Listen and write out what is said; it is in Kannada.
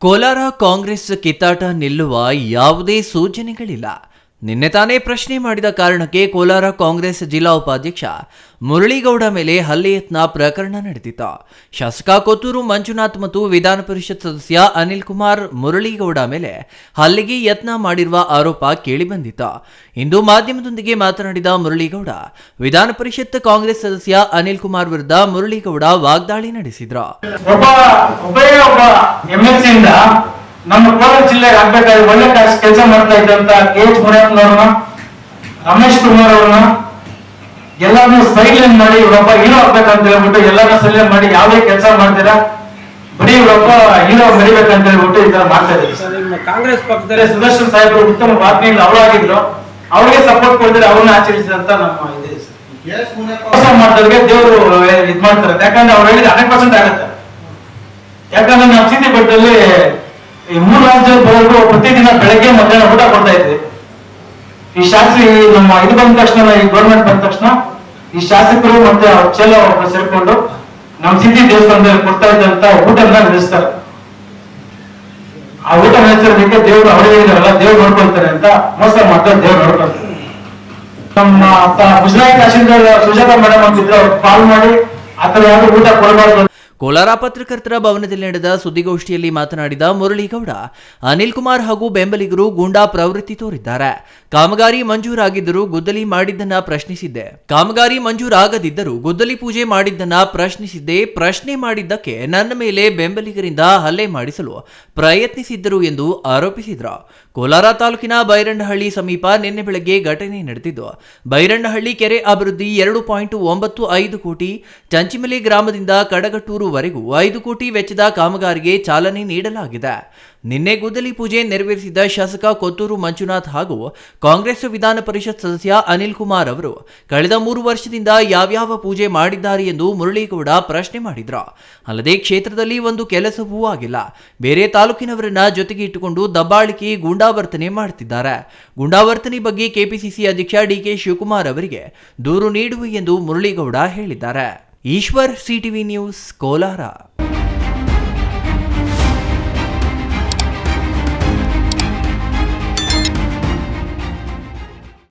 ಕೋಲಾರ ಕಾಂಗ್ರೆಸ್ ಕಿತ್ತಾಟ ನಿಲ್ಲುವ ಯಾವುದೇ ಸೂಚನೆಗಳಿಲ್ಲ. ನಿನ್ನೆ ತಾನೇ ಪ್ರಶ್ನೆ ಮಾಡಿದ ಕಾರಣಕ್ಕೆ ಕೋಲಾರ ಕಾಂಗ್ರೆಸ್ ಜಿಲ್ಲಾ ಉಪಾಧ್ಯಕ್ಷ ಮುರಳೀಗೌಡ ಮೇಲೆ ಹಲ್ಲೆ ಯತ್ನ ಪ್ರಕರಣ ನಡೆದಿತ್ತು. ಶಾಸಕ ಕೊತ್ತೂರು ಮಂಜುನಾಥ್ ಮತ್ತು ವಿಧಾನ ಪರಿಷತ್ ಸದಸ್ಯ ಅನಿಲ್ ಕುಮಾರ್ ಮುರಳೀಗೌಡ ಮೇಲೆ ಹಲ್ಲೆಗೆ ಯತ್ನ ಮಾಡಿರುವ ಆರೋಪ ಕೇಳಿಬಂದಿತ್ತು. ಇಂದು ಮಾಧ್ಯಮದೊಂದಿಗೆ ಮಾತನಾಡಿದ ಮುರಳೀಗೌಡ, ವಿಧಾನ ಪರಿಷತ್ ಕಾಂಗ್ರೆಸ್ ಸದಸ್ಯ ಅನಿಲ್ ಕುಮಾರ್ ವಿರುದ್ಧ ಮುರಳೀಗೌಡ ವಾಗ್ದಾಳಿ ನಡೆಸಿದ್ರು. ನಮ್ಮ ಕೋಲಾರ ಜಿಲ್ಲೆಗೆ ಆಗ್ಬೇಕಾದ್ರೆ ಒಳ್ಳೆ ಕೆಲಸ ಮಾಡ್ತಾ ಇದ್ದಂತ KH ಮುನಿಯಪ್ಪನವ್ರನ್ನ, ರಮೇಶ್ ಕುಮಾರ್ ಅವ್ರನ್ನ ಎಲ್ಲಾನು ಸೈಲೆಂಟ್ ಮಾಡಿ ಇವರೊಬ್ಬ ಹೀರೋ ಆಗ್ಬೇಕಂತ ಹೇಳ್ಬಿಟ್ಟು ಎಲ್ಲಾನು ಸೈಲೆಂಟ್ ಮಾಡಿ ಯಾವುದೇ ಕೆಲಸ ಮಾಡ್ತೀರಾ, ಬರೀ ಇವರೊಬ್ಬ ಹೀರೋ ಮರಿಬೇಕಂತ ಹೇಳ್ಬಿಟ್ಟು ಈ ತರ ಮಾಡ್ತಾ ಇದ್ದಾರೆ. ಕಾಂಗ್ರೆಸ್ ಪಕ್ಷದಲ್ಲಿ ಸುದರ್ಶನ್ ಸಾಹೇಬರು ಉತ್ತಮ ಬಾತ್ಮಿಯಿಂದ ಅವರಾಗಿದ್ರು, ಅವ್ರಿಗೆ ಸಪೋರ್ಟ್ ಕೊಡಿದ್ರೆ ಅವ್ರನ್ನ ಆಚರಿಸಿದಂತ ನಮ್ಮ ಇದೆ. ಕೆಲಸ ಮಾಡಿದವ್ರಿಗೆ ದೇವರು ಇದ್ ಮಾಡ್ತಾರೆ, ಯಾಕಂದ್ರೆ ಅವ್ರು ಹೇಳಿದ್ರೆ 100% ಆಗುತ್ತೆ. ಯಾಕಂದ್ರೆ ನಮ್ಮ ಸಿಟಿ ಬೆಟ್ಟದಲ್ಲಿ ಈ 3 ರಾಜ್ಯದ ಬರೋರು ಪ್ರತಿದಿನ ಬೆಳಗ್ಗೆ ಮಧ್ಯಾಹ್ನ ಊಟ ಕೊಡ್ತಾ ಇದ್ವಿ. ಈ ಶಾಸಕರು ನಮ್ಮ ಇದು ಬಂದ ತಕ್ಷಣ, ಈ ಗೌರ್ಮೆಂಟ್ ಬಂದ ತಕ್ಷಣ ಈ ಶಾಸಕರು ಮತ್ತೆ ಅವ್ರ ಚೆಲ್ಲ ಸೇರ್ಕೊಂಡು ನಮ್ಮ ಸಿಟಿ ದೇವಸ್ಥಾನದಲ್ಲಿ ಕೊಡ್ತಾ ಇದ್ದಂತ ಊಟನ ನಡೆಸ್ತಾರೆ. ಆ ಊಟ ನಡೆಸೋದಕ್ಕೆ ದೇವ್ರು ಅವರೇ ಇದಾರಲ್ಲ, ದೇವ್ರು ನೋಡ್ಕೊಳ್ತಾರೆ ಅಂತ ಮೋಸ ಮಾಡ್ತಾರೆ, ದೇವ್ರು ನೋಡ್ಕೊಳ್ತಾರೆ. ನಮ್ಮ ಮುಜರಾಯಿ ತಹಶೀಲ್ದಾರ್ ಸುಜಾತಾ ಮೇಡಮ್ ಅಂತಿದ್ರು, ಅವ್ರು ಕಾಲ್ ಮಾಡಿ ಆತರ ಯಾರು ಊಟ ಕೊಡಬಾರ್ದು. ಕೋಲಾರ ಪತ್ರಕರ್ತರ ಭವನದಲ್ಲಿ ನಡೆದ ಸುದ್ದಿಗೋಷ್ಠಿಯಲ್ಲಿ ಮಾತನಾಡಿದ ಮುರಳೀಗೌಡ, ಅನಿಲ್ ಕುಮಾರ್ ಹಾಗೂ ಬೆಂಬಲಿಗರು ಗೂಂಡಾ ಪ್ರವೃತ್ತಿ ತೋರಿದ್ದಾರೆ. ಕಾಮಗಾರಿ ಮಂಜೂರಾಗಿದ್ದರೂ ಗುದ್ದಲಿ ಮಾಡಿದ್ದನ್ನ ಪ್ರಶ್ನಿಸಿದ್ದೆ. ಕಾಮಗಾರಿ ಮಂಜೂರಾಗದಿದ್ದರೂ ಗುದ್ದಲಿ ಪೂಜೆ ಮಾಡಿದ್ದನ್ನ ಪ್ರಶ್ನಿಸಿದ್ದೆ. ಪ್ರಶ್ನೆ ಮಾಡಿದ್ದಕ್ಕೆ ನನ್ನ ಮೇಲೆ ಬೆಂಬಲಿಗರಿಂದ ಹಲ್ಲೆ ಮಾಡಿಸಲು ಪ್ರಯತ್ನಿಸಿದ್ದರು ಎಂದು ಆರೋಪಿಸಿದ್ರು. ಕೋಲಾರ ತಾಲೂಕಿನ ಬೈರಂಡಹಳ್ಳಿ ಸಮೀಪ ನಿನ್ನೆ ಬೆಳಗ್ಗೆ ಘಟನೆ ನಡೆದಿದ್ದು, ಬೈರಂಡಹಳ್ಳಿ ಕೆರೆ ಅಭಿವೃದ್ಧಿ 2.95 ಕೋಟಿ, ಚಂಚಿಮಲೆ ಗ್ರಾಮದಿಂದ ಕಡಗಟ್ಟೂರುವರೆಗೂ 5 ಕೋಟಿ ವೆಚ್ಚದ ಕಾಮಗಾರಿಗೆ ಚಾಲನೆ ನೀಡಲಾಗಿದೆ. ನಿನ್ನೆ ಗುದ್ದಲಿ ಪೂಜೆ ನೆರವೇರಿಸಿದ ಶಾಸಕ ಕೊತ್ತೂರು ಮಂಜುನಾಥ್ ಹಾಗೂ ಕಾಂಗ್ರೆಸ್ ವಿಧಾನ ಪರಿಷತ್ ಸದಸ್ಯ ಅನಿಲ್ ಕುಮಾರ್ ಅವರು ಕಳೆದ 3 ವರ್ಷದಿಂದ ಯಾವ್ಯಾವ ಪೂಜೆ ಮಾಡಿದ್ದಾರೆ ಎಂದು ಮುರಳೀಗೌಡ ಪ್ರಶ್ನೆ ಮಾಡಿದ್ರು. ಅಲ್ಲದೆ ಕ್ಷೇತ್ರದಲ್ಲಿ ಒಂದು ಕೆಲಸವೂ ಆಗಿಲ್ಲ, ಬೇರೆ ತಾಲೂಕಿನವರನ್ನ ಜೊತೆಗೆ ಇಟ್ಟುಕೊಂಡು ದಬ್ಬಾಳಿಕೆ ಗೂಂಡಾವರ್ತನೆ ಮಾಡುತ್ತಿದ್ದಾರೆ. ಗೂಂಡಾವರ್ತನೆ ಬಗ್ಗೆ ಕೆಪಿಸಿಸಿ ಅಧ್ಯಕ್ಷ DK ಶಿವಕುಮಾರ್ ಅವರಿಗೆ ದೂರು ನೀಡುವೆ ಎಂದು ಮುರಳೀಗೌಡ ಹೇಳಿದ್ದಾರೆ. Eshwar, CTV news, Kolar.